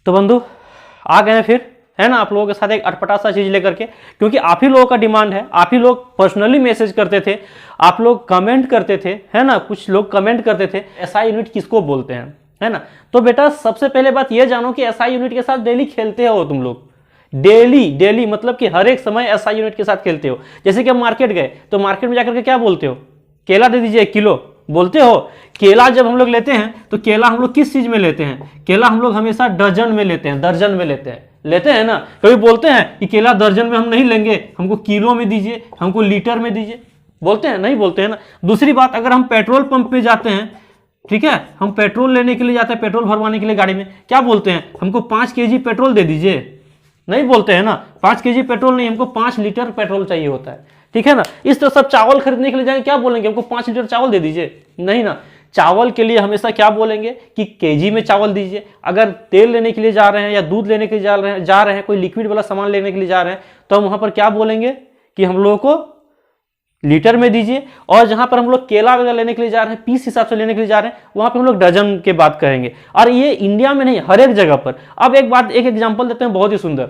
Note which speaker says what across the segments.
Speaker 1: तो बंधु आ गए फिर, है ना, आप लोगों के साथ एक अटपटा सा चीज लेकर के, क्योंकि आप ही लोगों का डिमांड है, आप ही लोग पर्सनली मैसेज करते थे, आप लोग कमेंट करते थे, है ना, कुछ लोग कमेंट करते थे एसआई यूनिट किसको बोलते हैं, है ना। तो बेटा सबसे पहले बात ये जानो कि एसआई यूनिट के साथ डेली खेलते हो तुम लोग, डेली मतलब कि हर एक समय एसआई यूनिट के साथ खेलते हो। जैसे कि हम मार्केट गए तो मार्केट में जाकर के क्या बोलते हो, केला दे दीजिए 1 किलो, बोलते हो। केला जब हम लोग लेते हैं तो केला हम लोग किस चीज में लेते हैं, केला हम लोग हमेशा डजन में लेते हैं, दर्जन में लेते हैं ना। कभी बोलते हैं कि केला दर्जन में हम नहीं लेंगे, हमको किलो में दीजिए, हमको लीटर में दीजिए, बोलते हैं? नहीं बोलते हैं ना। दूसरी बात, अगर हम पेट्रोल पंप पे जाते हैं, ठीक है, हम पेट्रोल लेने के लिए जाते हैं, पेट्रोल भरवाने के लिए गाड़ी में, क्या बोलते हैं, हमको 5 केजी पेट्रोल दे दीजिए, नहीं बोलते हैं ना। 5 केजी पेट्रोल नहीं, हमको 5 लीटर पेट्रोल चाहिए होता है, ठीक है ना। इस तरह सब चावल खरीदने के लिए जाएंगे, क्या बोलेंगे, हमको 5 लीटर चावल दे दीजिए, नहीं ना। चावल के लिए हमेशा क्या बोलेंगे कि केजी में चावल दीजिए। अगर तेल लेने के लिए जा रहे हैं या दूध लेने के लिए जा रहे हैं, कोई लिक्विड वाला सामान लेने के लिए जा रहे हैं, तो हम वहां पर क्या बोलेंगे कि हम लोगों को लीटर में दीजिए। और जहां पर हम लोग केला वगैरह लेने के लिए जा रहे हैं, पीस हिसाब से लेने के लिए जा रहे हैं, वहां पर हम लोग डजन के बात करेंगे। और ये इंडिया में नहीं, हर एक जगह पर। अब एक एग्जाम्पल देते हैं बहुत ही सुंदर।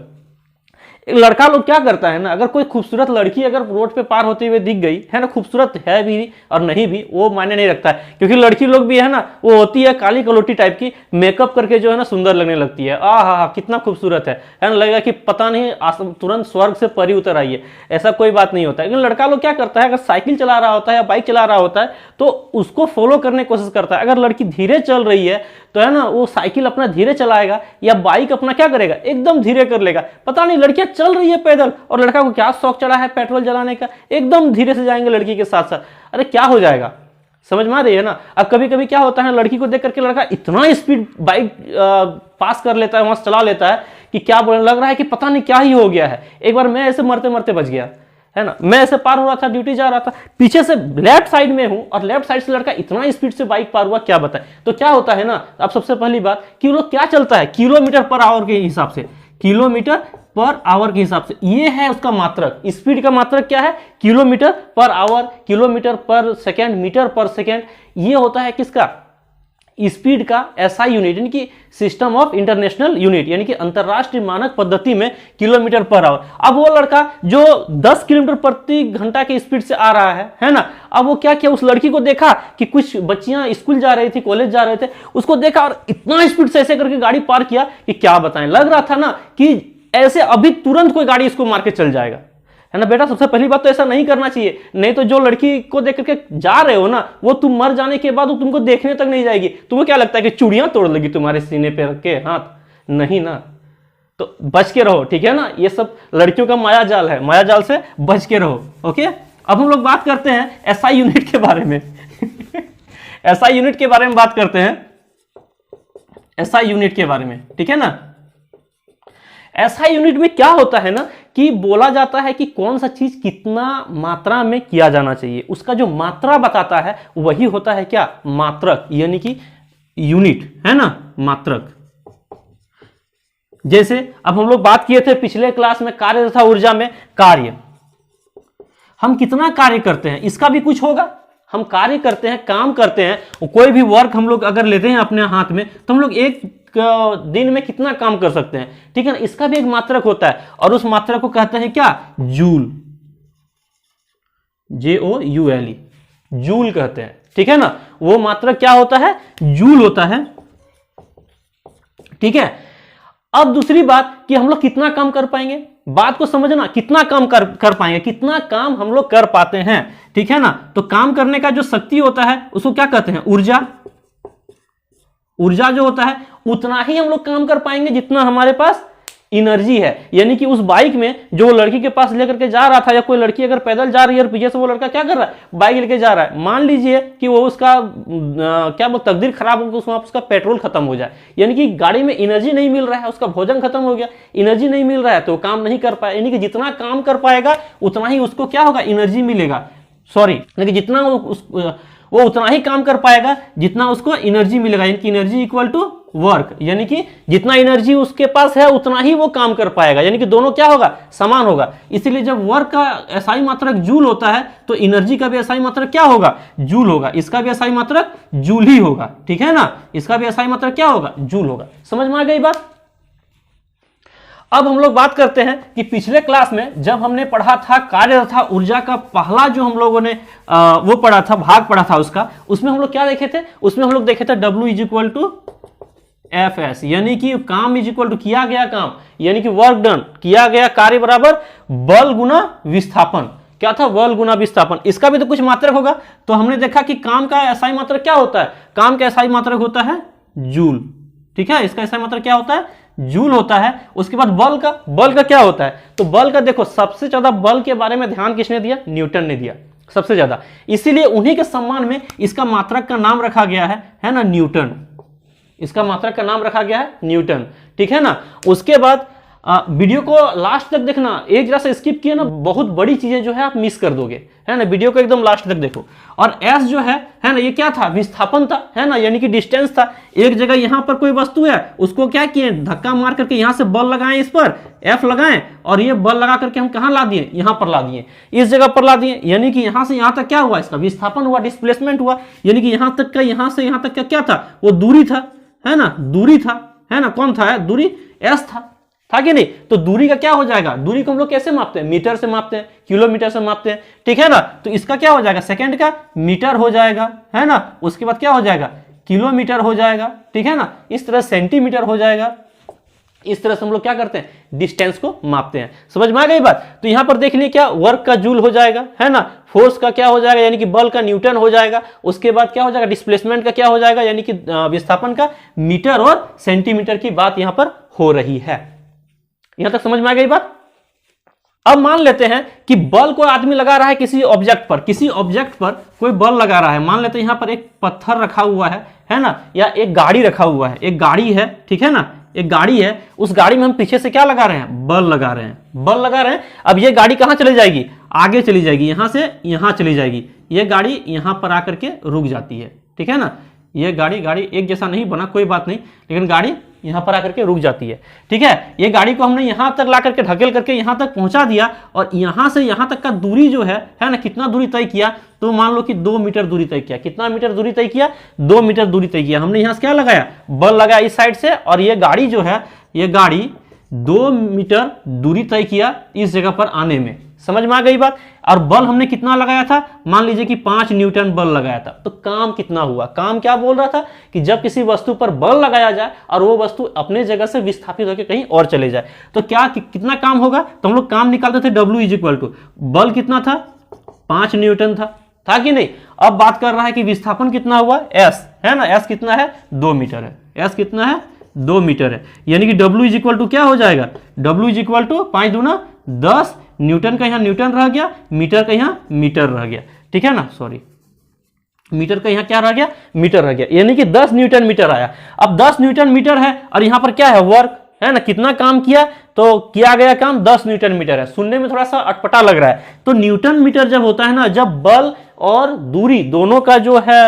Speaker 1: एक लड़का लोग क्या करता है ना, अगर कोई खूबसूरत लड़की अगर रोड पे पार होते हुए दिख गई, है ना, खूबसूरत है भी और नहीं भी, वो मायने नहीं रखता है, क्योंकि लड़की लोग भी है ना, वो होती है काली कलोटी टाइप की, मेकअप करके जो है ना सुंदर लगने लगती है। हा कितना खूबसूरत है ना, लगेगा कि पता नहीं तुरंत स्वर्ग से परी उतर आई है। ऐसा कोई बात नहीं होता है। लेकिन लड़का लोग क्या करता है, अगर साइकिल चला रहा होता है या बाइक चला रहा होता है तो उसको फॉलो करने की कोशिश करता है। अगर लड़की धीरे चल रही है तो है ना, वो साइकिल अपना धीरे चलाएगा या बाइक अपना क्या करेगा, एकदम धीरे कर लेगा। पता नहीं लड़कियां चल रही है पैदल और लड़का को क्या शौक चढ़ा है पेट्रोल जलाने का, एकदम धीरे से जाएंगे लड़की के साथ साथ। अरे क्या हो जाएगा, समझ में आ रही है ना। अब कभी कभी क्या होता है, लड़की को देख करके लड़का इतना स्पीड बाइक पास कर लेता है, वहां चला लेता है कि क्या बोलने लग रहा है कि पता नहीं क्या ही हो गया है। एक बार मैं ऐसे मरते मरते बच गया, है ना। मैं ऐसे पार हो रहा था, ड्यूटी जा रहा था, पीछे से लेफ्ट साइड में हूं और लेफ्ट साइड से लड़का इतना स्पीड से बाइक पार हुआ, क्या बताए। तो क्या होता है ना, अब सबसे पहली बात कि वो लोग क्या चलता है, किलोमीटर पर आवर के हिसाब से, किलोमीटर पर आवर के हिसाब से। ये है उसका मात्रक, स्पीड का मात्रक क्या है, किलोमीटर पर आवर, किलोमीटर पर सेकेंड, मीटर पर सेकेंड। ये होता है किसका, स्पीड का एसआई यूनिट, यानी कि सिस्टम ऑफ इंटरनेशनल यूनिट, यानी कि अंतरराष्ट्रीय मानक पद्धति में किलोमीटर पर आवर। अब वो लड़का जो 10 किलोमीटर प्रति घंटा की स्पीड से आ रहा है ना, अब वो क्या किया, उस लड़की को देखा कि कुछ बच्चियां स्कूल जा रही थी, कॉलेज जा रहे थे, उसको देखा और इतना स्पीड से ऐसे करके गाड़ी पार किया कि क्या बताएं। लग रहा था ना कि ऐसे अभी तुरंत कोई गाड़ी इसको मार के चल जाएगा, है ना। बेटा सबसे पहली बात तो ऐसा नहीं करना चाहिए, नहीं तो जो लड़की को देख करके जा रहे हो ना, वो तुम मर जाने के बाद वो तुमको देखने तक नहीं जाएगी। तुम्हें क्या लगता है कि चूड़ियां तोड़ लेगी तुम्हारे सीने पे रख के हाथ, नहीं ना। तो बच के रहो, ठीक है ना। ये सब लड़कियों का माया जाल है, माया जाल से बच के रहो, ओके। अब हम लोग बात करते हैं एसआई यूनिट के बारे में एसआई यूनिट के बारे में बात करते हैं, एसआई यूनिट के बारे में, ठीक है ना। एसआई यूनिट में क्या होता है ना कि बोला जाता है कि कौन सा चीज कितना मात्रा में किया जाना चाहिए, उसका जो मात्रा बताता है वही होता है क्या, मात्रक, यानी कि यूनिट, है ना, मात्रक। जैसे अब हम लोग बात किए थे पिछले क्लास में कार्य तथा ऊर्जा में, कार्य हम कितना कार्य करते हैं इसका भी कुछ होगा। हम कार्य करते हैं, काम करते हैं, कोई भी वर्क हम लोग अगर लेते हैं अपने हाथ में तो हम लोग एक दिन में कितना काम कर सकते हैं, ठीक है ना। इसका भी एक मात्रक होता है और उस मात्रक को कहते हैं क्या, जूल, JOULE, जूल कहते हैं, ठीक है ना। वो मात्रक क्या होता है, जूल होता है, ठीक है। अब दूसरी बात कि हम लोग कितना काम कर पाएंगे, बात को समझना, कितना काम कर पाएंगे, कितना काम हम लोग कर पाते हैं, ठीक है ना। तो काम करने का जो शक्ति होता है उसको क्या कहते हैं, ऊर्जा। ऊर्जा जो होता है उतना ही हम लोग काम कर पाएंगे जितना हमारे पास एनर्जी है। यानी कि उस बाइक में जो लड़की के पास लेकर के जा रहा था, या कोई लड़की अगर पैदल जा रही है और पीछे से वो लड़का क्या कर रहा है, बाइक लेके जा रहा है, मान लीजिए कि वो उसका क्या बोल तकदीर खराब हो, उसका पेट्रोल खत्म हो जाए, यानी कि गाड़ी में एनर्जी नहीं मिल रहा है, उसका भोजन खत्म हो गया, एनर्जी नहीं मिल रहा है तो काम नहीं कर पाया। यानी कि जितना काम कर पाएगा उतना ही उसको क्या होगा, एनर्जी मिलेगा, सॉरी, यानी कि जितना वो उतना ही काम कर पाएगा जितना उसको एनर्जी मिलेगा, यानी कि एनर्जी इक्वल टू वर्क, यानी कि जितना एनर्जी उसके पास है उतना ही वो काम कर पाएगा, यानी कि दोनों क्या होगा, समान होगा। इसीलिए जब वर्क का एसआई मात्रक जूल होता है तो एनर्जी का भी एसआई मात्रक क्या होगा, जूल होगा। इसका भी एसआई मात्रक जूल ही होगा, ठीक है ना। इसका भी एसआई मात्रक क्या होगा, जूल होगा। समझ में आ गई बात, अब हम लोग बात करते हैं कि पिछले क्लास में जब हमने पढ़ा था कार्य तथा ऊर्जा का पहला जो हम लोगों ने वो पढ़ा था, भाग पढ़ा था उसका, उसमें हम लोग क्या देखे थे? उसमें हम लोग देखे थे W is equal to F S, यानी कि काम इज इक्वल टू किया गया काम, यानी कि वर्क डन, किया गया कार्य बराबर बल गुना विस्थापन। क्या था? बल गुना विस्थापन। इसका भी तो कुछ मात्रक होगा। तो हमने देखा कि काम का एसआई मात्रक क्या होता है? काम का एसआई मात्रक होता है जूल। ठीक है, इसका एसआई मात्रक क्या होता है? जूल होता है। उसके बाद बल का क्या होता है? तो बल का देखो, सबसे ज्यादा बल के बारे में ध्यान किसने दिया? न्यूटन ने दिया सबसे ज्यादा, इसीलिए उन्हीं के सम्मान में इसका मात्रक का नाम रखा गया है ना, न्यूटन। इसका मात्रक का नाम रखा गया है न्यूटन। ठीक है ना। उसके बाद वीडियो को लास्ट तक देखना, एक जरा से स्किप किया ना, बहुत बड़ी चीजें जो है आप मिस कर दोगे, है ना। वीडियो को एकदम लास्ट तक देखो। और एस जो है ना, ये क्या था? विस्थापन था, है ना, यानी कि डिस्टेंस था। एक जगह यहां पर कोई वस्तु है, उसको क्या किए? धक्का मार करके यहां से बल लगाएं, इस पर एफ लगाएं, और ये बल लगा करके हम कहां ला दिए? यहां पर ला दिए, इस जगह पर ला दिए, यानी कि यहां से यहां तक क्या हुआ? इसका विस्थापन हुआ, डिस्प्लेसमेंट हुआ, यानी कि यहां तक का, यहां से यहां तक का क्या था? वो दूरी था, है ना, दूरी था, है ना। कौन था? दूरी एस था कि नहीं? तो दूरी का क्या हो जाएगा? दूरी को हम लोग कैसे मापते हैं? मीटर से मापते हैं, किलोमीटर से मापते हैं। ठीक है ना। तो इसका क्या हो जाएगा? सेकंड का मीटर हो जाएगा, है ना। उसके बाद क्या हो जाएगा? किलोमीटर हो जाएगा। ठीक है ना। इस तरह सेंटीमीटर हो जाएगा। इस तरह से हम लोग क्या करते हैं? डिस्टेंस को मापते हैं। समझ में आ गई बात? तो यहां पर देख लिए क्या? वर्क का जूल हो जाएगा, है ना। फोर्स का क्या हो जाएगा? यानी कि बल का न्यूटन हो जाएगा। उसके बाद क्या हो जाएगा? डिस्प्लेसमेंट का क्या हो जाएगा? यानी कि विस्थापन का मीटर और सेंटीमीटर की बात यहां पर हो रही है। यहां तक समझ में आ गई बात? अब मान लेते हैं कि बल को आदमी लगा रहा है किसी ऑब्जेक्ट पर कोई बल लगा रहा है। मान लेते हैं यहां पर एक पत्थर रखा हुआ है ना, या एक गाड़ी रखा हुआ है, एक गाड़ी है, ठीक है ना, एक गाड़ी है। उस गाड़ी में हम पीछे से क्या लगा रहे हैं? बल लगा रहे हैं। अब ये गाड़ी कहां चली जाएगी? आगे चली जाएगी, यहां से यहां चली जाएगी। ये गाड़ी यहां पर आकर के रुक जाती है। ठीक है ना। ये गाड़ी एक जैसा नहीं बना, कोई बात नहीं, लेकिन गाड़ी यहां पर आकर के रुक जाती है। ठीक है। ये गाड़ी को हमने यहां तक ला करके ढकेल करके यहां तक पहुंचा दिया, और यहां से यहां तक का दूरी जो है ना, कितना दूरी तय किया? तो मान लो कि 2 मीटर दूरी तय किया। कितना मीटर दूरी तय किया? 2 मीटर दूरी तय किया। हमने यहां से क्या लगाया? बल लगाया इस साइड से, और ये गाड़ी जो है, ये गाड़ी 2 मीटर दूरी तय किया इस जगह पर आने में। समझ में आ गई बात? और बल हमने कितना लगाया था? मान लीजिए कि 5 न्यूटन बल लगाया था। तो काम कितना हुआ? काम क्या बोल रहा था कि जब किसी वस्तु पर बल लगाया जाए और वो वस्तु अपने जगह से विस्थापित होकर कहीं और चले जाए, तो क्या कितना काम होगा? तो हम लोग काम निकालते थे W इज इक्वल टू, बल कितना था? 5 न्यूटन था कि नहीं? अब बात कर रहा है कि विस्थापन कितना हुआ? S, है ना। S कितना है? 2 मीटर है। S कितना है? 2 मीटर है। यानी कि W इज इक्वल टू क्या हो जाएगा? W इज इक्वल टू 5 दूना 10, न्यूटन का यहां न्यूटन रह गया, मीटर का यहां मीटर रह गया। ठीक है ना, सॉरी, मीटर का यहां क्या रह गया? मीटर रह गया। यानी कि 10 न्यूटन मीटर आया। अब 10 न्यूटन मीटर है, और यहां पर क्या है? वर्क, है ना। कितना काम किया? तो किया गया काम 10 न्यूटन मीटर है। सुनने में थोड़ा सा अटपटा लग रहा है। तो न्यूटन मीटर जब होता है ना, जब बल और दूरी दोनों का जो है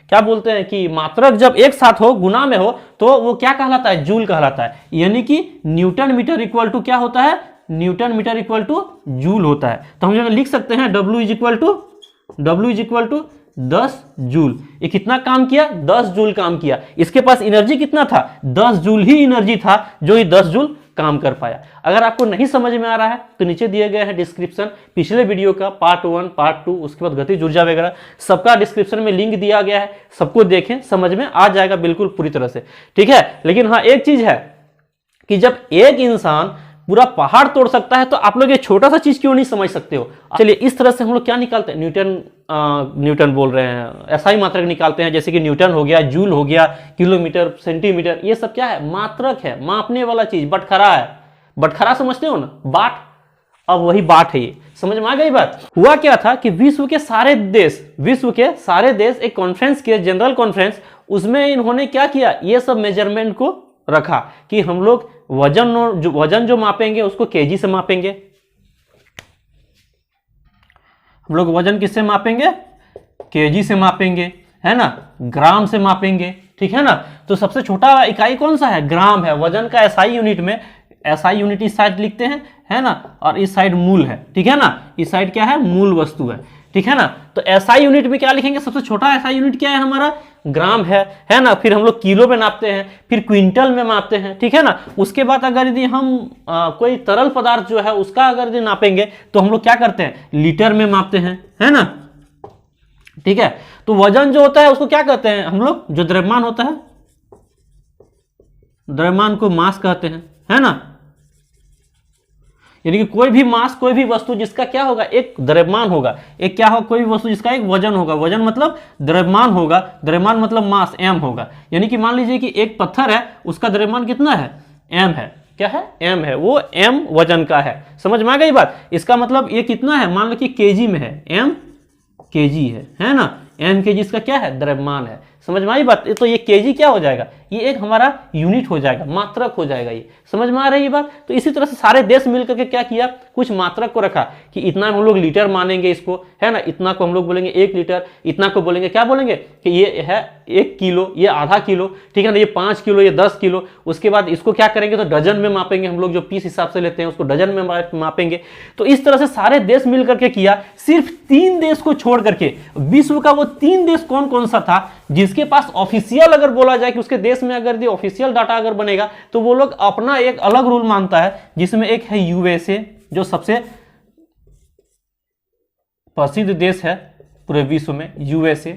Speaker 1: क्या बोलते हैं कि मात्रक जब एक साथ हो, गुना में हो, तो वो क्या कहलाता है? जूल कहलाता है। यानी कि न्यूटन मीटर इक्वल टू क्या होता है? Newton metre equal to joule होता है। तो हम लिख सकते हैं W इज इक्वल टू 10 जूल। ये कितना काम किया? 10 जूल काम किया। इसके पास एनर्जी कितना था? 10 जूल ही एनर्जी था, जो ये 10 जूल काम कर पाया। अगर आपको नहीं समझ में आ रहा है तो नीचे दिए गए हैं डिस्क्रिप्शन, पिछले वीडियो का पार्ट 1, पार्ट 2, उसके बाद गतिज ऊर्जा वगैरह सबका डिस्क्रिप्शन में लिंक दिया गया है। सबको देखें, समझ में आ जाएगा बिल्कुल पूरी तरह से। ठीक है। लेकिन हाँ, एक चीज है कि जब एक इंसान पूरा पहाड़ तोड़ सकता है, तो आप लोग ये छोटा सा चीज क्यों नहीं समझ सकते हो? चलिए, इस तरह से हम लोग क्या निकालते हैं? न्यूटन बोल रहे हैं, एसआई मात्रक निकालते हैं, जैसे कि न्यूटन हो गया, जूल हो गया, किलोमीटर, सेंटीमीटर, ये सब क्या है? मात्रक है, मापने वाला चीज। बटखरा है, बटखरा समझते हो ना, बाट। अब वही बाट है ये। समझ में आ गई बात? हुआ क्या था कि विश्व के सारे देश एक कॉन्फ्रेंस किए, जनरल कॉन्फ्रेंस। उसमें इन्होंने क्या किया? ये सब मेजरमेंट को रखा कि हम लोग वजन जो मापेंगे उसको केजी से मापेंगे। हम लोग वजन किससे मापेंगे? केजी से मापेंगे, है ना, ग्राम से मापेंगे। ठीक है ना। तो सबसे छोटा इकाई कौन सा है? ग्राम है। वजन का एसआई यूनिट में, एसआई यूनिट इस साइड लिखते हैं, है ना, और इस साइड मूल है। ठीक है ना। इस साइड क्या है? मूल वस्तु है। ठीक है ना। तो एसआई यूनिट में क्या लिखेंगे, सबसे छोटा एसआई यूनिट क्या है हमारा, ग्राम है ना। फिर हम लोग किलो में नापते हैं, फिर क्विंटल में मापते हैं, ठीक है ना। उसके बाद अगर यदि हम कोई तरल पदार्थ जो है उसका अगर यदि नापेंगे तो हम लोग क्या करते हैं, लीटर में मापते हैं, है ना। ठीक है, तो वजन जो होता है उसको क्या कहते हैं हम लोग, जो द्रव्यमान होता है, द्रव्यमान को मास कहते हैं, है ना। यानी कि कोई भी मास, कोई भी वस्तु जिसका क्या होगा, एक द्रव्यमान होगा, एक क्या होगा, कोई भी वस्तु जिसका एक वजन होगा, वजन मतलब द्रव्यमान होगा, द्रव्यमान मतलब मास, एम होगा। यानी कि मान लीजिए कि एक पत्थर है, उसका द्रव्यमान कितना है, एम है, क्या है, एम है, वो एम वजन का है। समझ में आ गई बात। इसका मतलब ये कितना है, मान लो कि केजी में है, एम केजी है ना, एम केजी इसका क्या है, द्रव्यमान है। समझ में आई बात। तो ये केजी क्या हो जाएगा, ये एक हमारा यूनिट हो जाएगा, मात्रक हो जाएगा ये। समझ में आ रही है बात। तो इसी तरह से सारे देश मिलकर के क्या किया, कुछ मात्रक को रखा कि इतना हम लोग लीटर मानेंगे इसको, है ना, इतना को हम लोग बोलेंगे 1 लीटर, इतना को बोलेंगे क्या बोलेंगे कि ये है 1 किलो, ये आधा किलो, ठीक है ना, ये 5 किलो, ये 10 किलो। उसके बाद इसको क्या करेंगे तो डजन में मापेंगे, हम लोग जो पीस हिसाब से लेते हैं उसको डजन में मापेंगे। तो इस तरह से सारे देश मिलकर के किया। सिर्फ 3 देश को छोड़ करके, विश्व का वो 3 देश कौन कौन सा था जिसके पास ऑफिशियल अगर बोला जाए कि उसके देश में अगर ऑफिशियल डाटा अगर बनेगा तो वो लोग अपना एक अलग रूल मानता है, जिसमें एक है यूएसए, जो सबसे प्रसिद्ध देश है पूरे विश्व में, यूएसए,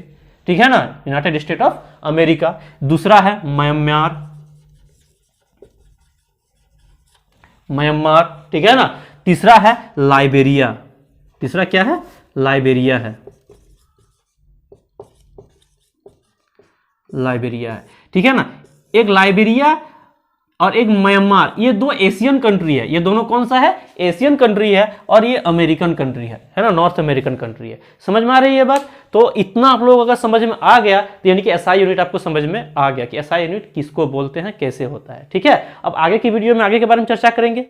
Speaker 1: ठीक है ना, यूनाइटेड स्टेट ऑफ अमेरिका। दूसरा है म्यांमार, ठीक है ना। तीसरा है लाइबेरिया, तीसरा क्या है, लाइबेरिया है, लाइबेरिया है, ठीक है ना। एक लाइबेरिया और एक म्यांमार, ये 2 एशियन कंट्री है। ये दोनों कौन सा है, एशियन कंट्री है, और ये अमेरिकन कंट्री है ना, नॉर्थ अमेरिकन कंट्री है। समझ में आ रही है बात। तो इतना आप लोग अगर समझ में आ गया तो यानी कि एसआई यूनिट आपको समझ में आ गया कि एसआई यूनिट किसको बोलते हैं, कैसे होता है। ठीक है, अब आगे की वीडियो में आगे के बारे में चर्चा करेंगे।